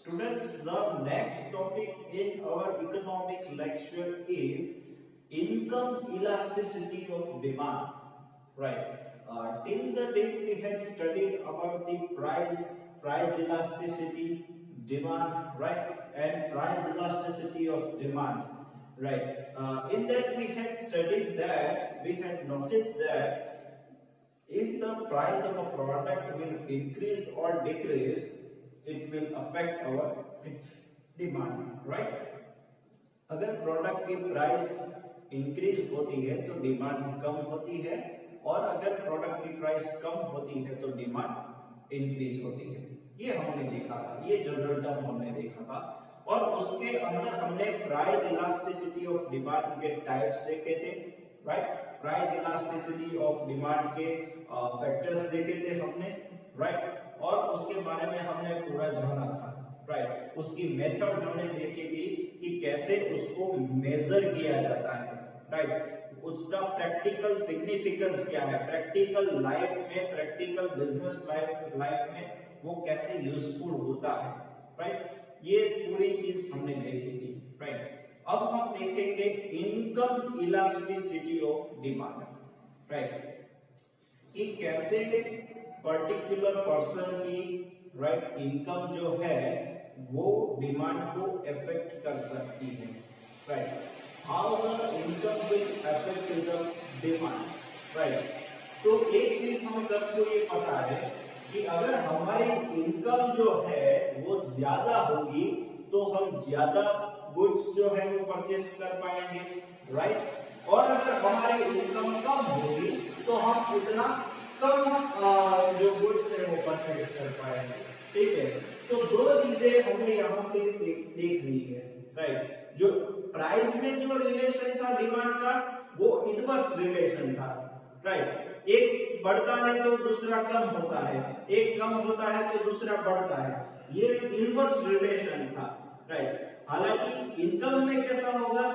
Students, the next topic in our economic lecture is income elasticity of demand. Right. Till the date we had studied about the price elasticity, demand, right, and price elasticity of demand. Right. In that we had studied that we had noticed that if the price of a product will increase or decrease, it will affect our demand, right? अगर product की price increase होती है तो demand कम होती है, और अगर product की प्राइस कम होती है तो डिमांड इंक्रीज होती है। ये हमने देखा था, ये जनरल टर्म हमने देखा था, और उसके अंदर हमने प्राइस इलास्टिसिटी ऑफ डिमांड के टाइप्स देखे थे, right. Price elasticity of demand के फैक्टर्स देखे थे हमने, राइट, और उसके बारे में हमने पूरा जाना था, राइट। उसकी मेथड्स हमने देखी थी कि कैसे उसको मेजर किया जाता है, राइट। उसका प्रैक्टिकल सिग्निफिकेंस क्या है, प्रैक्टिकल लाइफ में, प्रैक्टिकल बिजनेस लाइफ में वो कैसे यूजफुल होता है, राइट। ये पूरी चीज हमने देखी थी, राइट। अब हम देखेंगे income elasticity of demand, right, कि कैसे पर्टिकुलर पर्सन की, राइट, इनकम जो है वो डिमांड को अफेक्ट कर सकती है, right. How the income will affect the demand, right. तो एक चीज हम सबको ये पता है कि अगर हमारी इनकम जो है वो ज्यादा होगी तो हम ज्यादा गुड्स जो है वो परचेस कर पाएंगे, राइट। और अगर हमारी इनकम कम होगी तो हम उतना कम जो गुड्स है वो परचेस कर पाएंगे, ठीक है। तो दो चीजें हमने यहाँ पे देख ली है, राइट। जो प्राइस में जो रिलेशन था डिमांड का वो इनवर्स रिलेशन था, राइट। एक बढ़ता है तो दूसरा कम होता है, एक कम होता है तो दूसरा बढ़ता है, ये इनवर्स रिलेशन था, राइट। हालांकि इनकम में कैसा होगा,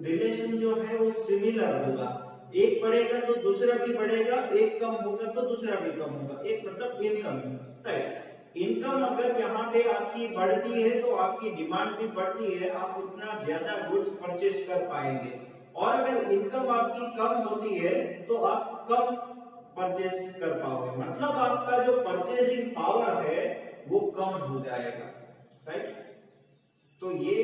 रिलेशन जो है वो सिमिलर होगा, एक बढ़ेगा तो दूसरा भी बढ़ेगा, एक कम होगा तो दूसरा भी कम होगा, एक मतलब इनकम, राइट। इनकम अगर यहाँ पे आपकी बढ़ती है तो आपकी डिमांड भी बढ़ती है, आप उतना ज्यादा गुड्स परचेस कर पाएंगे, और अगर इनकम आपकी कम होती है तो आप कम परचेस कर पाओगे, मतलब आपका जो परचेसिंग पावर है वो कम हो जाएगा, राइट। तो ये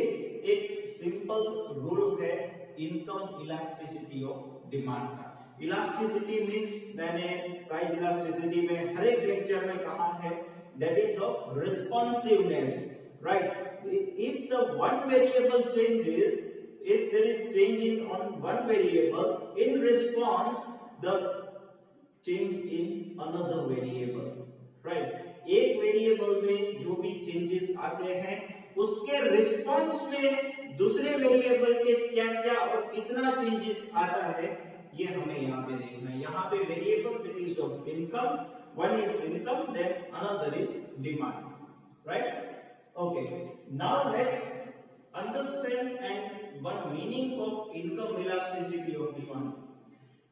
एक सिंपल रूल है इनकम इलास्टिसिटी ऑफ डिमांड का। इलास्टिसिटी मींस मैंने प्राइस इलास्टिसिटी में हर एक लेक्चर में कहा है, that is of responsiveness, right. If the one variable changes, if there is change in on one variable, in response the change in another variable, right। एक variable में जो भी चेंजेस आते हैं उसके रिस्पांस में दूसरे वेरिएबल के क्या क्या और कितना चेंजेस आता है ये हमें यहाँ पे देखना है। यहाँ पे variable that is of income, one is income, then another is demand, right? Okay, now let's understand and one meaning of income elasticity of demand.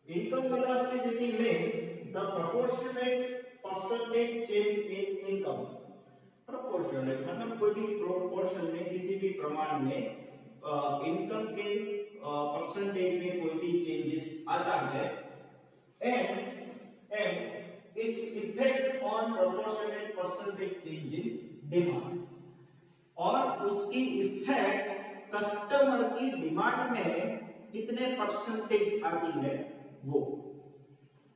Income elasticity means the proportionate percentage change in income. Proportionate मतलब कोई भी proportion में, किसी भी प्रमाण में income के percentage में कोई भी चेंजेस आता है, and its effect on proportionate percentage change in demand, और उसकी इफेक्ट कस्टमर की डिमांड में कितने परसेंटेज आती है वो,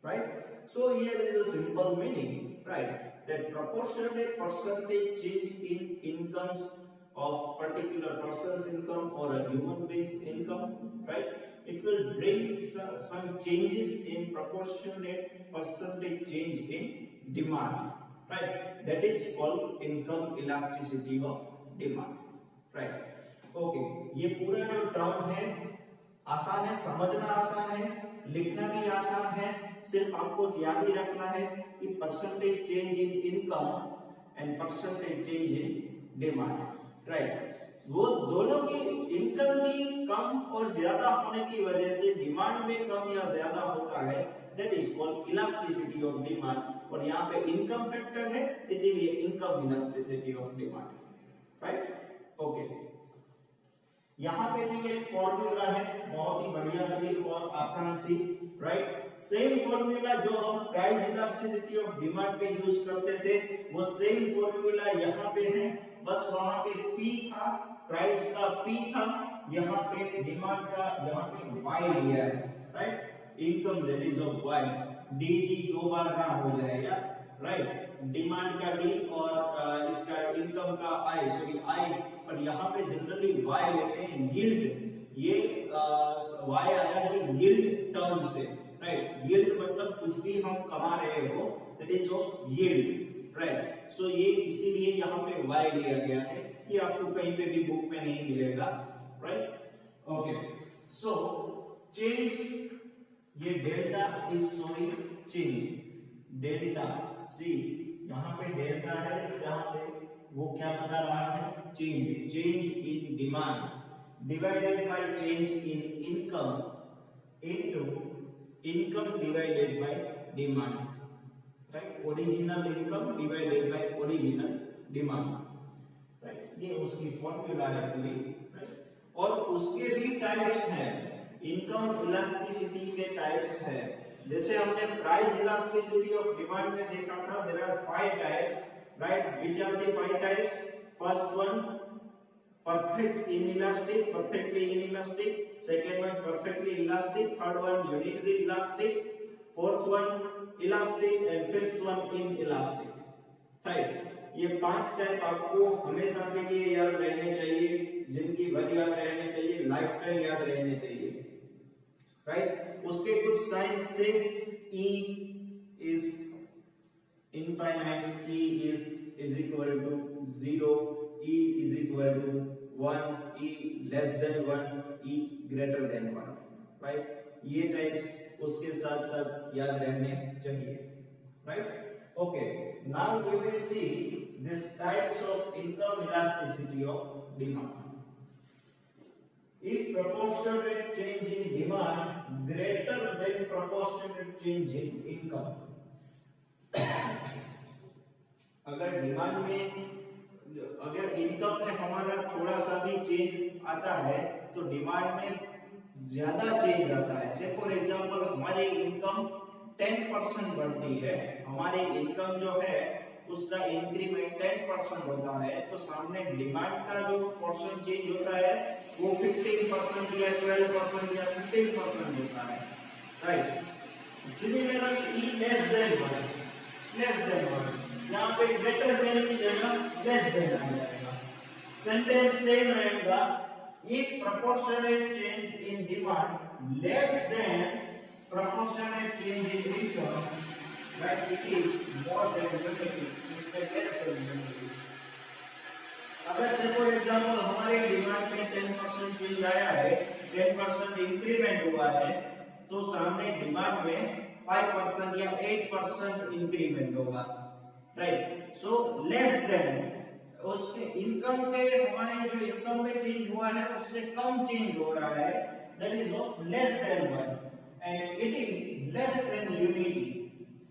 right. So here is a simple meaning, right, that proportionate percentage change in incomes of particular person's income or a human being's income, right, it will bring some changes in proportionate percentage change in demand, right, that is called income elasticity of demand, right. Okay, ये पूरा जो term है आसान है, समझना आसान है, लिखना भी आसान है, सिर्फ आपको याद ही रखना है कि percentage change in income and percentage change in demand, right. वो दोनों की इनकम की कम और ज्यादा होने की वजह से डिमांड में कम या ज्यादा होता है, that is called elasticity of demand, और यहाँ पे इनकम फैक्टर है इसीलिए income elasticity of demand. Right. Okay, यहाँ पे भी एक फॉर्मूला है, बहुत ही बढ़िया सी और आसान सी, राइट। सेम फॉर्मूला जो हम प्राइस इलास्टिसिटी ऑफ डिमांड पे यूज करते थे, वो सेम फॉर्मूला यहाँ पे है, बस वहां पे P था, प्राइस का P था, यहाँ पे डिमांड का यहाँ पे Y लिया है, right. Income that is of Y, D दो बार ना हो जाएगा, राइट। डिमांड का D और इसका इनकम का I, सॉरी I, पर यहाँ पे जनरली Y लेते हैं, यील्ड, ये Y आया है यील्ड टर्म से, राइट। यील्ड मतलब कुछ भी हम कमा रहे हो, that is of yield, right. So ये इसीलिए यहाँ पे Y लिया गया है, ये आपको कहीं पे भी बुक में नहीं मिलेगा, राइट। ओके, सो चेंज, ये delta is showing change, delta C, यहाँ पे डेल्टा है, यहाँ पे वो क्या बता रहा है, change, change in demand divided by change in income into income divided by demand, right. Original income divided by original demand, right. ये उसकी फॉर्मूला है पूरी, राइट। और उसके भी टाइप्स हैं, इनकम इलास्टिसिटी के टाइप्स हैं, जैसे हमने प्राइस इलास्टिसिटी ऑफ डिमांड में देखा था, there are 5 types, right? Which are the 5 types? First one, perfect inelastic, perfectly inelastic. Second one, perfectly elastic. Third one, unitary elastic. Fourth one, elastic, and fifth one, inelastic. Right? ये 5 type आपको हमेशा के लिए याद रहने चाहिए, जिंदगी भर याद रहने चाहिए, लाइफ टाइम याद रहने चाहिए, राइट। उसके कुछ साइंस थे, E is infinite, E is equal to 0, E is equal to 1, E less than 1, E greater than 1, right। ये टाइप्स उसके साथ साथ याद रहने चाहिए, right। Okay, now we will see this types of income elasticity of demand. If proportionate change in demand greater than proportionate change in income, अगर demand में, अगर इनकम में हमारा थोड़ा सा भी चेंज आता है तो डिमांड में ज्यादा चेंज आता है। से फॉर एग्जांपल हमारी इनकम 10% बढ़ती है, हमारी इनकम जो है उसका इंक्रीमेंट 10% होता है, तो सामने डिमांड का जो पोर्शन चेंज होता है वो 15% या 12% या 15% होता है, right. Similarly E less than 1, यहाँ पे ग्रेटर देन की जगह लेस देन आ जाएगा। सेंटेंस सेम रहेगा, if proportionate change in demand less than proportionate change in income, right, it is more than unity, इसमें लेस देन यूनिटी। अगर से for example हमारे डिमांड में 10% चेंज आया है, 10% इंक्रीमेंट हुआ है, तो सामने डिमांड में 5% या 8% इंक्रीमेंट होगा, राइट। सो लेस देन, उसके इनकम के, हमारे जो इनकम में चेंज हुआ है उससे कम चेंज हो रहा है, that is of less than 1, and it is less than unity,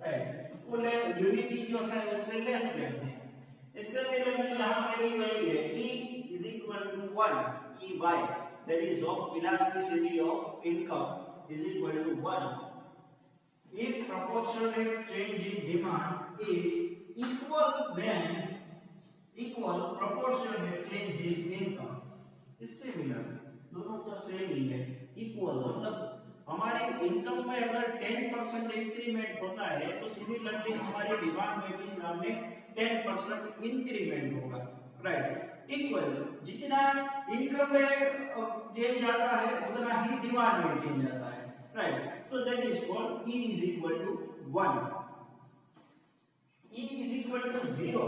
right. वो यूनिटी जो है उससे लेस देन है। इससे मिलकर यहाँ पे भी वही है, E is equal to 1, EY, that is of elasticity of income is equal to 1 if proportionate change in demand is equal proportionate change in income। इससे मिला, दोनों तो सेम ही है, इक्वल मतलब हमारी इनकम में अगर 10% इंक्रीमेंट होता है तो सिमिलरली हमारी डिमांड में भी सामने 10% इंक्रीमेंट होगा, राइट। इक्वल, जितना इनकम में चेंज आता है उतना ही डिमांड में चेंज आता है, right. So that is called E is equal to 1. E is equal to 0.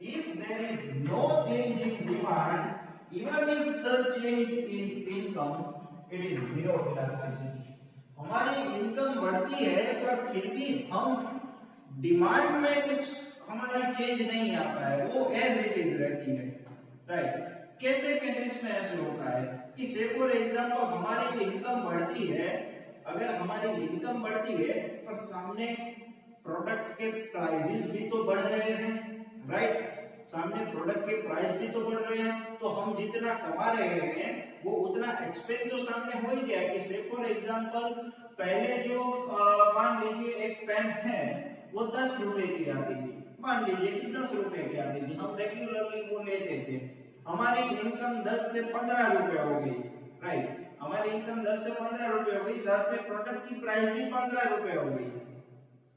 If there is no change in demand, even if the change in income, it is zero elasticity. हमारी income बढ़ती है पर फिर भी हम demand में कुछ हमारा चेंज नहीं आता है, वो एज इट इज रहती है, राइट। कैसे केसेस में ऐसे होता है कि से फॉर एग्जांपल हमारी इनकम बढ़ती है, अगर हमारी इनकम बढ़ती है पर सामने प्रोडक्ट के प्राइसेस भी तो बढ़ रहे हैं, राइट। सामने प्रोडक्ट के प्राइस भी तो बढ़ रहे हैं, तो हम जितना कमा रहे हैं वो उतना एक्सपेंस तो सामने हो ही गया। कि से फॉर एग्जांपल पहले जो मान लीजिए एक पेन है वो 10 रुपए की आती थी, मान लीजिए कि 10 रुपए की आती थी, हम रेगुलरली वो लेते थे, हमारी इनकम 10 से 15 रुपए हो गई, राइट, हमारी इनकम 10 से 15 रुपए हो गई, साथ में प्रोडक्ट की प्राइस भी 15 रुपए हो गई,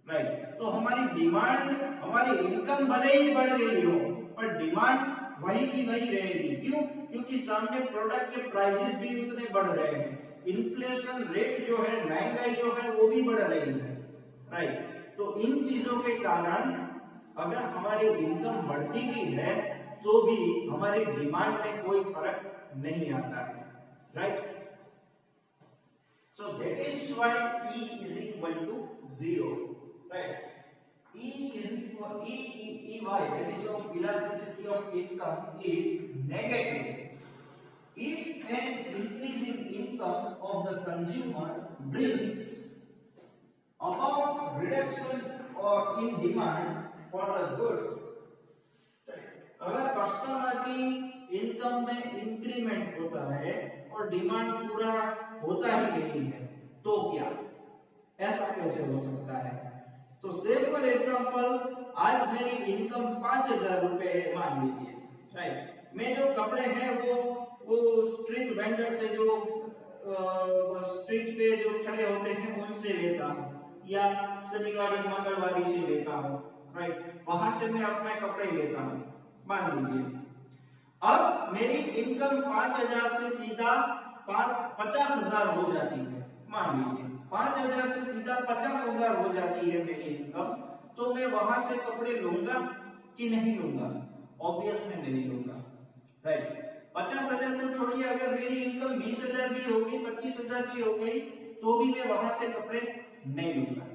राइट। तो हमारी डिमांड, हमारी इनकम भले ही बढ़ गई हो पर डिमांड वही की वही रहेगी। क्यों? क्योंकि सामने प्रोडक्ट के प्राइसेस भी उतने बढ़ रहे हैं, इन्फ्लेशन रेट जो है, महंगाई जो है वो भी बढ़ रही है, राइट। तो इन चीजों के कारण अगर हमारी इनकम बढ़ती भी है तो भी हमारी डिमांड में कोई फर्क नहीं आता है, right. So that is why E is equal to 0, right? E is equal EY, that is of elasticity of income, is negative if an increase in income of the consumer brings about reduction or in demand for the goods. अगर customer की income में increment होता है और demand पूरा होता ही नहीं है तो क्या, ऐसा कैसे हो सकता है? तो से फॉर एग्जांपल आज मेरी इनकम 5000 रुपए है मान लीजिए, राइट। मैं जो कपड़े हैं वो स्ट्रीट वेंडर से, जो स्ट्रीट पे जो खड़े होते हैं उनसे लेता हूँ, या शनिवार मंगलवार से लेता हूँ, राइट, वहां से मैं अपने कपड़े लेता हूँ मान लीजिए। अब मेरी इनकम 5000 से सीधा 50,000 हो जाती है, मान लीजिए 5000 से सीधा 50,000 हो जाती है मेरी इनकम, तो मैं वहां से कपड़े लूंगा कि नहीं लूंगा? ऑब्वियस में नहीं लूंगा, राइट। 50,000 तो छोड़िए, अगर मेरी इनकम 20,000 भी हो गई, 25,000 भी हो गई, तो भी मैं वहां से कपड़े नहीं लूंगा,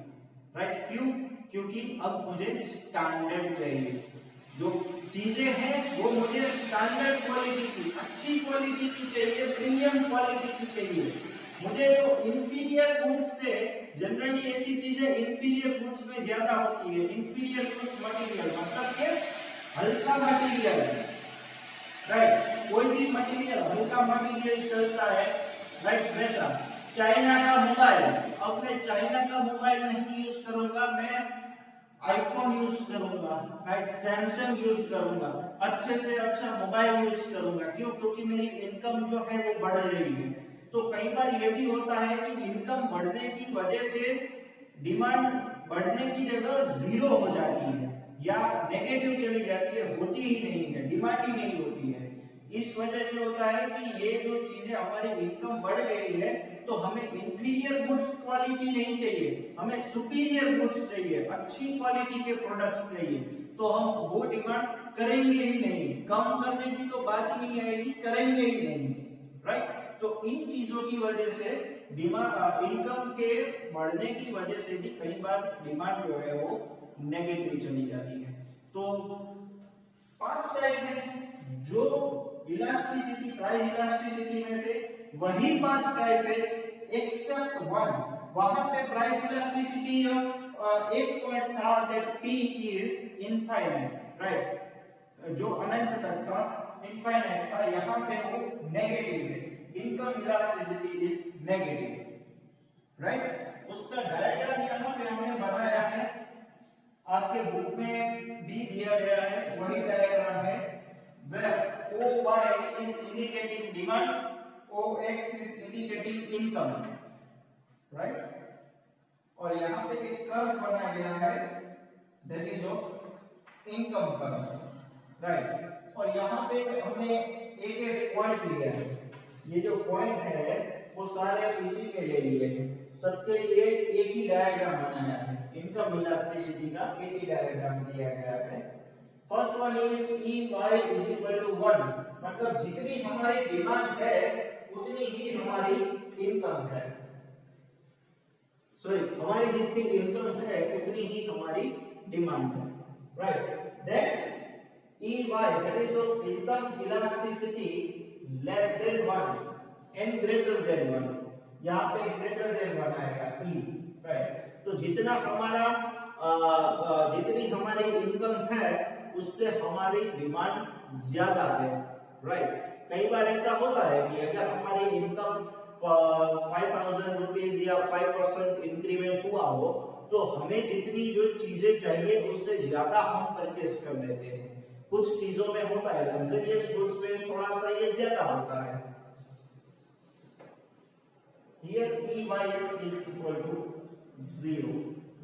राइट। क्यों? क्योंकि अब मुझे स्टैंडर्ड चाहिए, जो चीजें हैं वो मुझे स्टैंडर्ड क्वालिटी की, अच्छी क्वालिटी की चाहिए, प्रीमियम क्वालिटी की चाहिए। मुझे जो इंफीरियर गुड्स थे, जनरली ऐसी चीजें इंफीरियर गुड्स में ज्यादा होती है। इंफीरियर गुड्स मटेरियल मतलब के हल्का मटेरियल, राइट, कोई भी मटेरियल हल्का मटेरियल चलता है, राइट। वैसा चाइना का मोबाइल, अब मैं चाइना का मोबाइल नहीं यूज करूंगा, मैं आईफोन यूज करूंगा, राइट, सैमसंग यूज करूंगा, अच्छे से अच्छा मोबाइल यूज करूंगा। क्यों? क्योंकि मेरी इनकम जो है वो बढ़ रही है। तो कई बार ये भी होता है कि इनकम बढ़ने की वजह से डिमांड बढ़ने की जगह जीरो हो जाती है या नेगेटिव चली जाती है, होती ही नहीं है, डिमांड ही नहीं होती है। इस वजह से होता है कि ये जो चीजें हमारी इनकम बढ़ गई है तो हमें इंफीरियर गुड्स क्वालिटी नहीं चाहिए, हमें सुपीरियर गुड्स चाहिए, अच्छी क्वालिटी के प्रोडक्ट्स चाहिए, तो हम वो डिमांड करेंगे ही नहीं, कम करने की तो बात ही नहीं आएगी, करेंगे ही नहीं, राइट। तो इन चीजों की वजह से डिमांड, इनकम के बढ़ने की वजह से भी कई बार डिमांड जो है वो नेगेटिव चली जाती है। तो 5 टाइप में जो इलास्टिसिटी, प्राइस इलास्टिसिटी में थे वही 5 टाइप है, एक्सेप्ट वन। वहां पे प्राइस इलास्टिसिटी एक पॉइंट था that P is infinite, right, जो अनंत तक था, इनफाइनाइट था, यहां पे वो नेगेटिव है, income elasticity is negative, right. उसका डायग्राम यहां पे हमने बनाया है, आपके बुक में भी दिया गया है, वही डायग्राम है, where OY is indicating demand, OX is indicating income, right? और यहाँ पे एक कर्व बनाया गया है that is of income curve, right? और यहाँ पे हमने एक एक पॉइंट लिया है, ये जो पॉइंट है वो सारे इसी में ले लिए हैं, सबके लिए एक ही डायग्राम बनाया है, इनकम इलास्टिसिटी का एक ही डायग्राम दिया गया है। First one is EY is equal to 1, मतलब जितनी हमारी डिमांड है उतनी ही हमारी इनकम है, सॉरी, हमारी जितनी इनकम है उतनी ही हमारी डिमांड है, right. Then EY, that is of income elasticity less than 1 and greater than 1, यहाँ पे greater than 1 आएगा E, राइट। तो जितना हमारा जितनी हमारी इनकम है उससे हमारी डिमांड ज्यादा है, राइट। कई बार ऐसा होता है कि अगर हमारी इनकम 5000 रुपीज या 5% इंक्रीमेंट हुआ हो तो हमें जितनी जो चीजें चाहिए उससे ज्यादा हम परचेस कर लेते हैं। कुछ चीजों में होता है, लग्जरियस गुड्स में थोड़ा सा ये ज्यादा होता है। Here EY is equal to 0,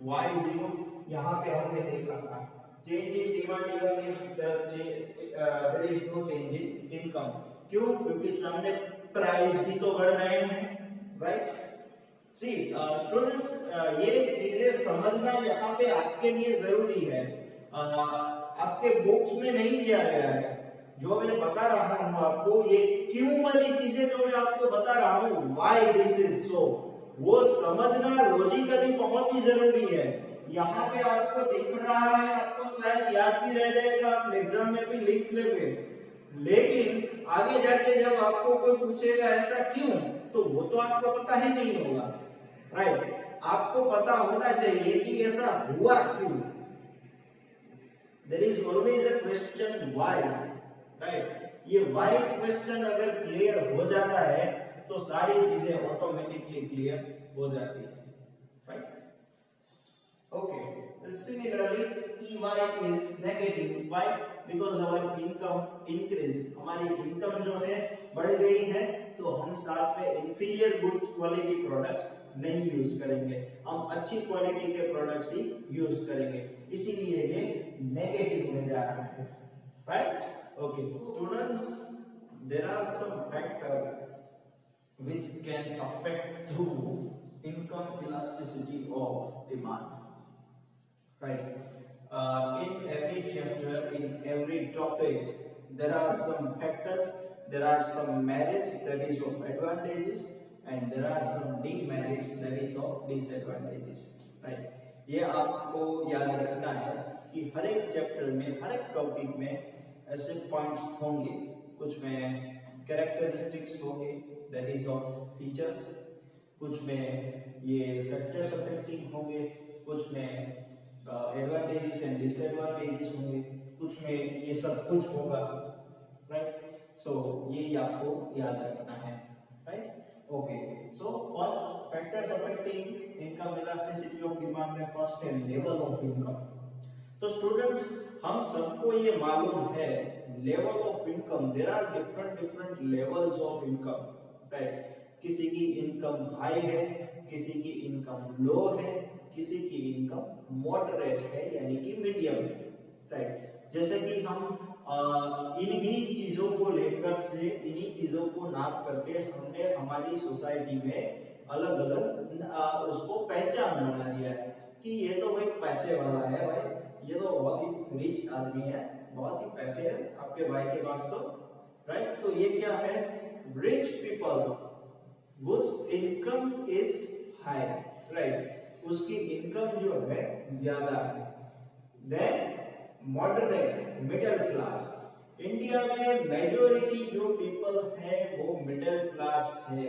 Y 0 यहाँ पे हमने देखा था। Change in demand even if there is no change in income। क्यों? क्योंकि सामने प्राइस भी तो बढ़ रहे हैं, राइट। सी स्टूडेंट्स, ये चीजें समझना यहाँ पे आपके लिए जरूरी है। आपके बुक्स में नहीं दिया गया है। जो मैं बता रहा हूँ आपको, ये क्यों वाली चीजें जो मैं आपको बता रहा हूँ, व्हाई दिस इज सो, वो समझना लॉजिकली बहुत ही जरूरी है। यहाँ पे आपको दिख रहा है, आपको शायद याद भी रह जाएगा, आप एग्जाम में भी लिख लेंगे, लेकिन आगे जाके जब आपको कोई पूछेगा ऐसा क्यों, तो वो तो आपको पता ही नहीं होगा, राइट। आपको पता होना चाहिए कि ऐसा हुआ क्यों। There is always a question why, right? ये why क्वेश्चन अगर क्लियर हो जाता है तो सारी चीजें ऑटोमेटिकली क्लियर हो जाती है, right. Okay, similarly EY is negative, why? Because our income increased, हमारी इनकम जो है बढ़ गई है, तो हम साथ में इंफीरियर गुड्स क्वालिटी प्रोडक्ट्स नहीं यूज करेंगे, हम अच्छी क्वालिटी के प्रोडक्ट्स ही यूज करेंगे, इसीलिए ये नेगेटिव में जा रहा है, right. Okay students, there are some factors which can affect through income elasticity of demand, right? In every chapter, in every topic, there are some factors, there are some merits, that is of advantages, and there are some demerits, that is of disadvantages, right? ये आपको याद रखना है कि हर एक chapter में, हर एक topic में ऐसे पॉइंट्स होंगे, कुछ में कैरेक्टरिस्टिक्स होंगे, that is of features, कुछ में ये फैक्टर्स अफेक्टिंग होंगे, कुछ में एडवांटेजेस एंड डिसएडवांटेजेस होंगे, कुछ में ये सब कुछ होगा, राइट। सो ये आपको याद रखना है, right. Okay, so first factors affecting income elasticity of demand में फर्स्ट है लेवल ऑफ इनकम। तो स्टूडेंट्स, हम सबको ये मालूम है level of income, there are different levels of income, right. किसी की इनकम हाई है, किसी की इनकम लो है, किसी की इनकम मॉडरेट है यानी कि मीडियम है, राइट। जैसे कि हम इन्हीं चीजों को लेकर से, इन्हीं चीजों को नाप करके हमने हमारी सोसाइटी में अलग अलग उसको पहचान बना दिया है कि ये तो भाई पैसे वाला है, भाई ये तो बहुत ही रिच आदमी है, बहुत ही पैसे है आपके भाई के पास तो, राइट। तो ये क्या है, rich people whose income is high, right, उसकी इनकम जो है ज्यादा है। Then moderate, middle class, India में मेजॉरिटी जो पीपल है वो मिडिल क्लास है,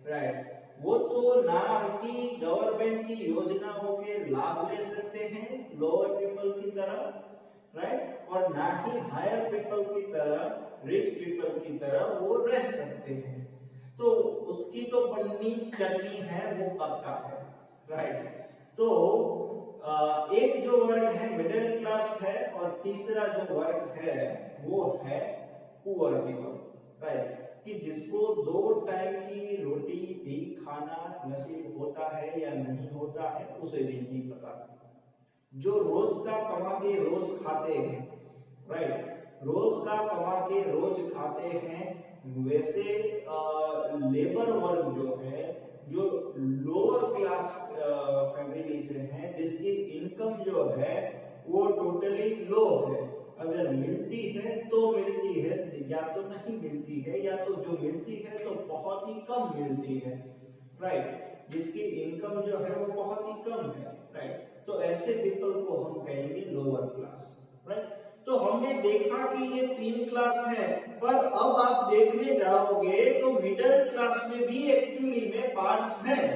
राइट। वो तो ना कि गवर्नमेंट की योजनाओं के लाभ ले सकते हैं लोअर पीपल की तरह, राइट, और ना ही हायर पीपल की तरह, रिच पीपल की तरह वो रह सकते हैं। तो उसकी तो बननी करनी है, वो पक्का है, राइट। तो एक जो वर्ग है मिडिल क्लास है, और तीसरा जो वर्ग है वो है पुअर पीपल, राइट, कि जिसको 2 टाइम की रोटी भी खाना नसीब होता है या नहीं होता है उसे भी नहीं पता। जो रोज का कमा के रोज खाते हैं, राइट, रोज का कमा के रोज खाते हैं, वैसे लेबर वर्ग जो है, जो लोअर क्लास फैमिली से है, जिसकी इनकम जो है वो टोटली लो है, अगर मिलती है तो मिलती है, या तो नहीं मिलती है, या तो जो मिलती है तो बहुत ही कम मिलती है, राइट, जिसकी इनकम जो है वो बहुत ही कम है, राइट। तो ऐसे पीपल को हम कहेंगे लोअर क्लास, राइट। तो हमने देखा कि ये 3 क्लास है, पर अब आप देखने जाओगे तो मिडिल क्लास में भी एक्चुअली में पार्ट्स हैं,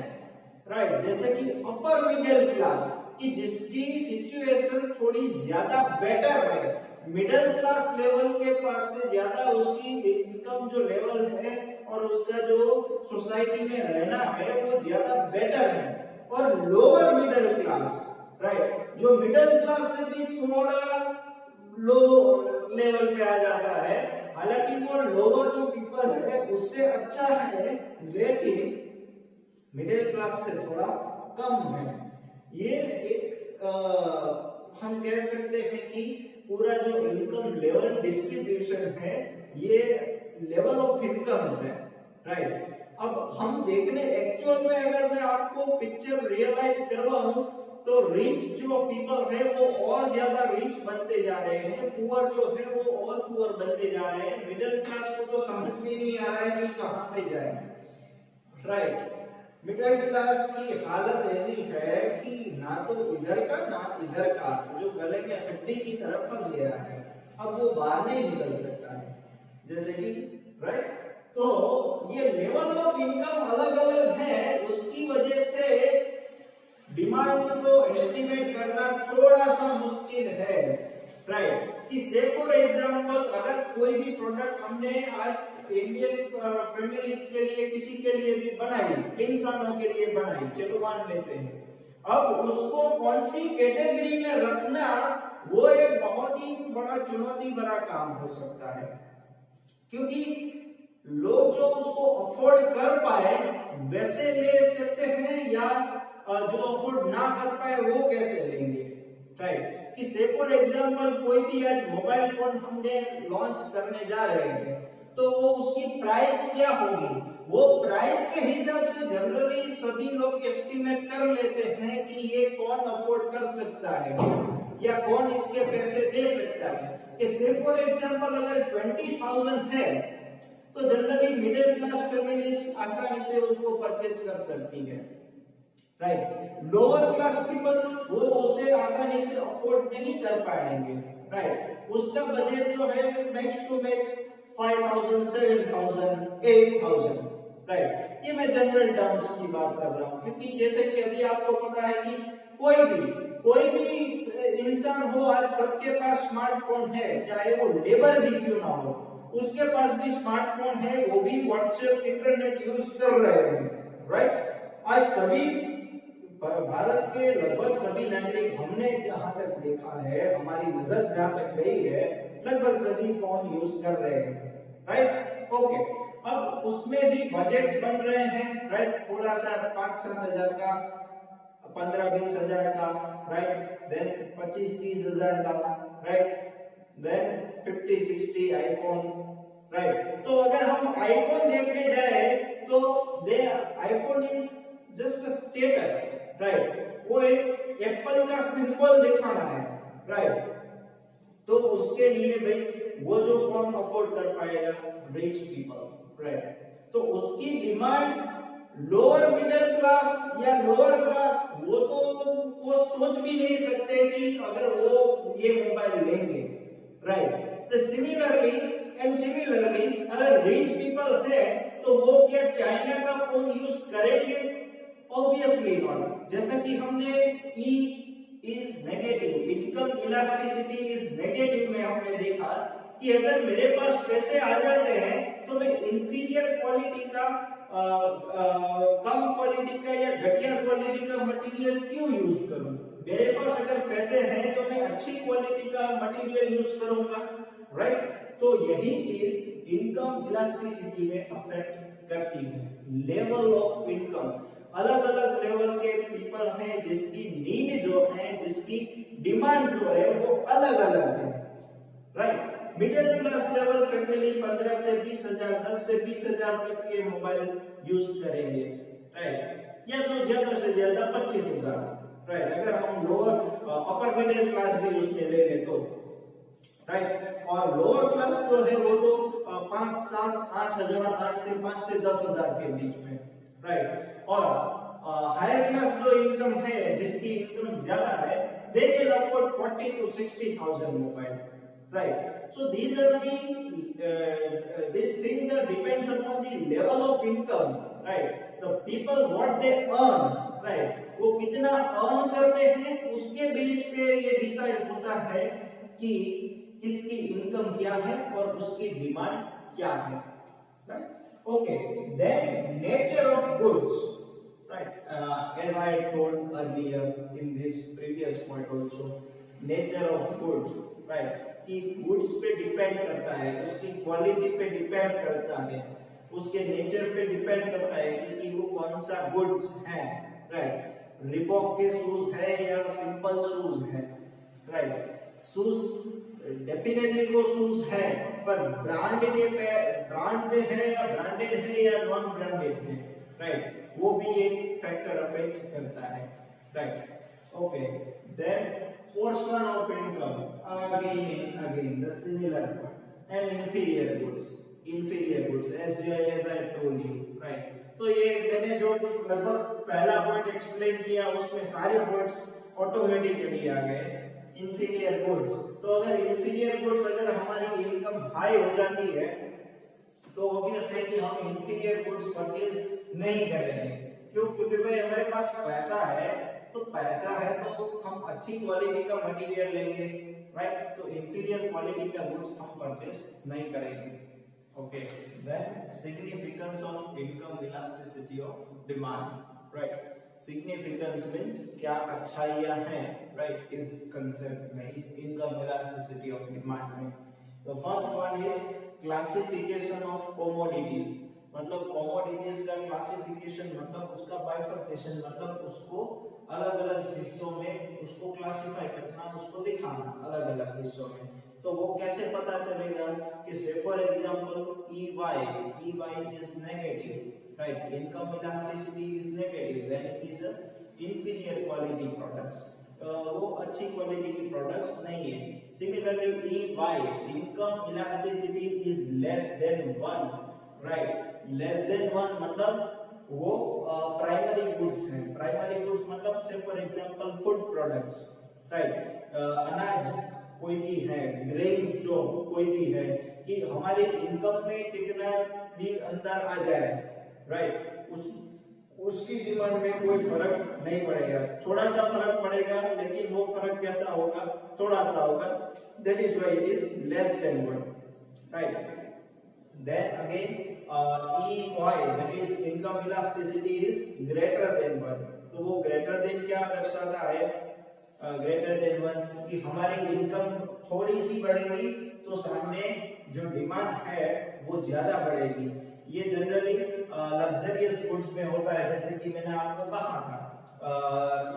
राइट। जैसे कि अपर मिडिल क्लास, कि जिसकी सिचुएशन थोड़ी ज्यादा बेटर है, मिडिल क्लास लेवल के पास से ज्यादा उसकी इनकम जो लेवल है और उसका जो सोसाइटी में रहना है वो ज्यादा बेटर है। और लोअर मिडिल क्लास, राइट, जो मिडिल क्लास से भी थोड़ा लो लेवल पे आ जाता है, हालांकि वो लोअर जो पीपल है उससे अच्छा है, लेकिन मिडिल क्लास से थोड़ा कम है। ये एक हम कह सकते हैं कि पूरा जो इनकम लेवल डिस्ट्रीब्यूशन है ये लेवल ऑफ इनकम्स है, राइट। अब हम देखने एक्चुअल में अगर मैं आपको पिक्चर रियलाइज करवाऊं तो रिच जो पीपल है वो और ज्यादा रिच बनते जा रहे हैं, पुअर जो है वो और पुअर बनते जा रहे हैं। मिडिल क्लास को तो समझ में नहीं आ रहा है कि कहां पे जाए, राइट। मिडिल क्लास की हालत ऐसी है कि ना तो इधर का ना इधर का, जो गले में हड्डी की तरफ फंस गया है, अब वो बाहर नहीं निकल सकता है, जैसे कि, राइट। तो ये लेवल ऑफ इनकम अलग अलग है, उसकी वजह से डिमांड को एस्टिमेट करना थोड़ा सा मुश्किल है, राइट। कि से फॉर एग्जांपल अगर कोई भी प्रोडक्ट हमने आज इंडियन फैमिलीज के लिए किसी के लिए भी बनाई, इंसानों के लिए बनाई, चलो मान लेते हैं, अब उसको कौन सी कैटेगरी में रखना वो एक बहुत ही बड़ा चुनौती भरा काम हो सकता है, क्योंकि लोग जो उसको अफोर्ड कर पाए वैसे ले सकते हैं या जो अफोर्ड ना कर पाए वो कैसे लेंगे, राइट। कि से फॉर एग्जांपल कोई भी आज मोबाइल फोन हमने लॉन्च करने जा रहे हैं तो वो उसकी प्राइस क्या होगी, वो प्राइस के हिसाब से जनरली सभी लोग एस्टिमेट कर लेते हैं कि ये कौन अफोर्ड कर सकता है या कौन इसके पैसे दे सकता है। कि से फॉर एग्जांपल अगर 20,000 है तो जनरली मिडिल क्लास फैमिलीज आसानी से उसको परचेस कर सकती है, राइट। लोअर क्लास पीपल वो उसे आसानी से अफोर्ड नहीं कर पाएंगे, राइट। उसका बजट जो है मैक्स टू मैक्स 5,000, 7,000, 8,000, राइट। ये मैं जनरल टर्म्स की बात कर रहा हूं, क्योंकि जैसे कि अभी आपको पता है कि कोई भी इंसान हो, आज सबके पास स्मार्टफोन है, चाहे वो लेबर भी क्यों ना हो, उसके पास भी स्मार्टफोन है, वो भी व्हाट्सएप इंटरनेट यूज कर रहे हैं, राइट। आज सभी भारत के लगभग सभी नागरिक, हमने जहां तक देखा है, हमारी नजर जहां तक गई है, लगभग सभी फोन यूज कर रहे हैं, राइट। ओके, अब उसमें भी बजट बन रहे हैं, राइट। थोड़ा सा 5-7 हजार का, 15-20 हजार का, राइट। देन 25-30 हजार का, राइट। Then 50-60 iPhone, right. तो अगर हम आईफोन देखने जाए तो iPhone is just a status, right. वो एक एप्पल का सिंबल दिखाना है, राइट। तो उसके लिए भाई वो जो कौन अफोर्ड कर पाएगा, रिच पीपल, राइट। तो उसकी डिमांड लोअर मिडिल क्लास या लोअर क्लास वो सोच भी नहीं सकते कि अगर वो ये मोबाइल लेंगे, राइट। तो सिमिलरली अगर रिच पीपल है तो वो क्या चाइना का फोन यूज करेंगे? Obviously not. जैसा कि हमने E is negative, income elasticity is negative में हमने देखा कि अगर मेरे पास पैसे आ जाते हैं तो मैं इंफीरियर क्वालिटी का कम क्वालिटी का या घटिया क्वालिटी का मटेरियल क्यों यूज करूं? मेरे पास अगर पैसे हैं तो मैं अच्छी क्वालिटी का मटेरियल यूज करूंगा, राइट। तो यही चीज इनकम इलास्टिसिटी में अफेक्ट करती है। लेवल ऑफ इनकम, अलग अलग लेवल के पीपल हैं जिसकी नीड जो है, जिसकी डिमांड जो है वो अलग अलग है, right. Middle class level family 15 से 20 हजार, 10 से 20 हजार तक के मोबाइल यूज करेंगे, राइट। या तो ज्यादा से ज्यादा 25 हजार, राइट। अगर हम लोअर अपर मिडिल क्लास भी उसमें ले ले तो, राइट। और लोअर क्लास जो है वो तो 5, 7, 8 हजार, 8 से 5 से 10 हजार के बीच में, राइट। और हायर क्लास जो इनकम है, जिसकी इनकम ज्यादा है, they can afford 40 to 60,000 mobile, right? So these things are depends upon the level of income, right? The people what they earn, right? वो कितना earn करते हैं उसके बेस पे ये डिसाइड होता है कि किसकी इनकम क्या है और उसकी डिमांड क्या है, right. Okay, then nature of goods, right, as I told earlier in this previous point also, nature of goods, right, कि गुड्स पे डिपेंड करता है, उसकी क्वालिटी पे डिपेंड करता है, उसके नेचर पे डिपेंड करता है कि वो कौन सा गुड्स है, राइट। रिबॉक के शूज है या सिंपल शूज है, राइट। शूज डेफिनेटली वो शूज है, पर ब्रांड के पे ब्रांड है या ब्रांडेड है या नॉन ब्रांडेड है, राइट, वो भी एक फैक्टर अफेक्ट करता है, right. Okay, then portion of income, again the similar point, and inferior goods as I told you, right। तो ये मैंने जो लगभग पहला पॉइंट एक्सप्लेन किया उसमें सारे पॉइंट्स ऑटोमेटिकली आ गए। इंफीरियर गुड्स, तो अगर इंफीरियर गुड्स अगर हमारी इनकम हाई हो जाती है तो ऑब्वियस है कि हम इंफीरियर गुड्स परचेज नहीं करेंगे। क्यों? क्योंकि भाई हमारे पास पैसा है, तो पैसा है तो हम अच्छी क्वालिटी का मटेरियल लेंगे, राइट। तो इंफीरियर क्वालिटी का गुड्स हम परचेज नहीं करेंगे। Okay, then significance of income elasticity of demand, right. Significance means क्या अच्छाइयां हैं, राइट, इस कांसेप्ट में, इनकम इलास्टिसिटी ऑफ डिमांड में। तो first one is classification of commodities, मतलब कमोडिटीज का क्लासिफिकेशन मतलब उसका बाइफर्केशन, मतलब उसको अलग अलग हिस्सों में उसको क्लासिफाई करना, उसको दिखाना अलग अलग हिस्सों में। तो वो कैसे पता चलेगा कि say for example EY is negative, right, income elasticity is negative, then it is inferior quality products, वो अच्छी क्वालिटी की प्रोडक्ट्स नहीं है। Similarly EY, income elasticity is less than 1, right, less than 1 मतलब वो प्राइमरी गुड्स हैं। Primary goods मतलब say for example food products, right, अनाज कोई भी है, ग्रेन्स जो कोई भी है, कि हमारी इनकम में कितना भी अंतर आ जाए, राइट, उसकी डिमांड में कोई फर्क नहीं पड़ेगा। थोड़ा सा फर्क पड़ेगा, लेकिन वो फर्क कैसा होगा, थोड़ा सा होगा, that is why it is less than 1, right. Then again EY, that is income elasticity is greater than 1, तो वो greater than क्या दर्शाता है, greater than 1 कि हमारी इनकम थोड़ी सी बढ़ेगी तो सामने जो डिमांड है वो ज्यादा बढ़ेगी। ये जनरली लग्जरियस गुड्स में होता है, जैसे कि मैंने आपको कहा था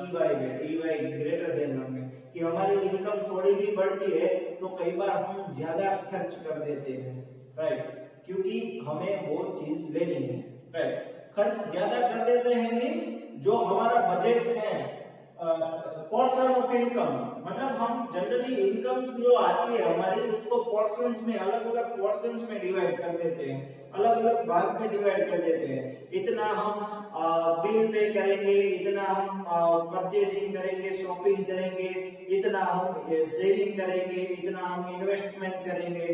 EY ग्रेटर देन 1 में कि हमारी इनकम थोड़ी भी बढ़ती है तो कई बार हम ज्यादा खर्च कर देते हैं, राइट, क्योंकि हमें वो चीज लेनी है, राइट। खर्च ज्यादा कर देते हैं मींस जो हमारा बजट है, पोर्शन ऑफ इनकम, मतलब हम जनरली इनकम जो आती है हमारी उसको पोर्शंस में, अलग अलग पोर्शंस में डिवाइड कर देते हैं, अलग अलग भाग में डिवाइड कर देते हैं। इतना हम बिल पे करेंगे, इतना हम परचेसिंग करेंगे, शॉपिंग करेंगे, इतना हम सेविंग करेंगे, इतना हम इन्वेस्टमेंट करेंगे।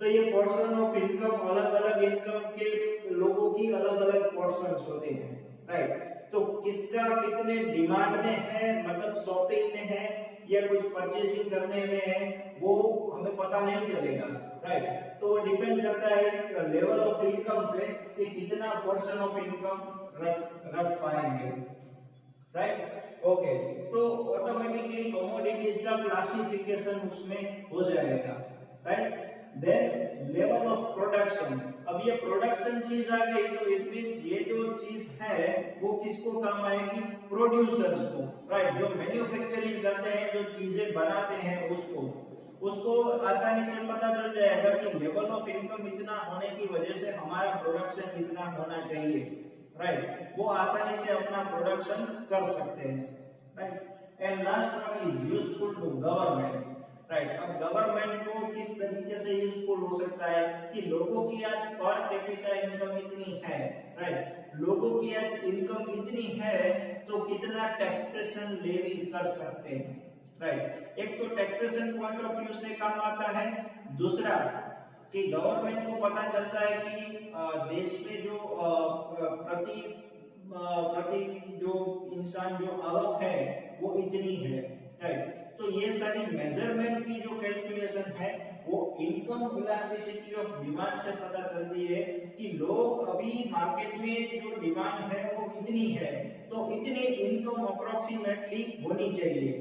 तो ये पोर्शन ऑफ इनकम, अलग अलग इनकम के लोगों की अलग अलग पोर्शंस होते हैं, राइट। तो किसका कितने डिमांड में है, मतलब शॉपिंग में है या कुछ परचेसिंग करने में है, वो हमें पता नहीं चलेगा, राइट। तो वो डिपेंड करता है लेवल ऑफ इनकम पे कि कितना पोर्शन ऑफ इनकम रख पाएंगे, राइट। ओके, तो ऑटोमेटिकली कमोडिटीज का क्लासिफिकेशन उसमें हो जाएगा, right. Then level of production, अब ये प्रोडक्शन चीज आ गई तो इट मींस ये जो चीज है वो किसको काम आएगी, प्रोड्यूसर्स को, राइट, जो मैन्युफैक्चरिंग करते हैं, जो चीजें बनाते हैं, उसको आसानी से पता चल जाएगा कि लेवल ऑफ इनकम इतना होने की वजह से हमारा प्रोडक्शन इतना होना चाहिए, राइट। वो आसानी से अपना प्रोडक्शन कर सकते हैं, right. And last one is useful to government, right. अब गवर्नमेंट को किस तरीके से यूजफुल हो सकता है कि लोगों की आज पर कैपिटा इनकम इतनी है, राइट, लोगों की आज इनकम इतनी है तो कितना टैक्सेशन लेवी कर सकते हैं, राइट। एक तो टैक्सेशन पॉइंट ऑफ व्यू से काम आता है, दूसरा कि गवर्नमेंट को पता चलता है कि देश में जो प्रति जो इंसान जो आवक है वो इतनी है, राइट। तो ये सारी मेजरमेंट की जो कैलकुलेशन है वो इनकम इलास्टिसिटी ऑफ डिमांड से पता चलती है कि लोग अभी मार्केट में जो डिमांड है वो इतनी है, तो इतनी इनकम अप्रोक्सीमेटली होनी चाहिए,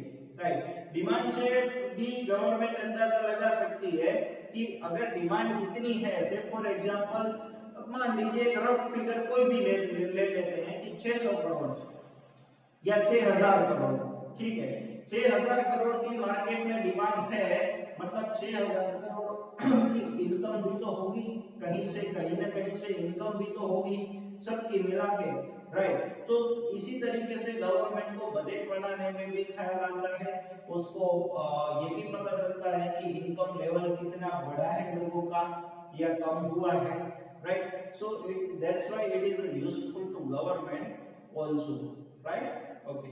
राइट। डिमांड से भी गवर्नमेंट अंदाजा लगा सकती है कि अगर डिमांड इतनी है, से फॉर एग्जांपल मान लीजिए एक रफ फिगर कोई भी ले लेते हैं कि 600 करोड़ या 6000 करोड़, ठीक है। 6000 करोड़ की मार्केट में डिमांड है, मतलब 6000 करोड़ की इनकम भी तो होगी, कहीं से कहीं ना कहीं से इनकम भी तो होगी सबकी मिला के, राइट। तो इसी तरीके से गवर्नमेंट को बजट बनाने में भी ख्याल आता है, उसको ये भी पता चलता है कि इनकम लेवल कितना बढ़ा है लोगों का या कम हुआ है, right. So that's why it is useful to government also, right? Okay.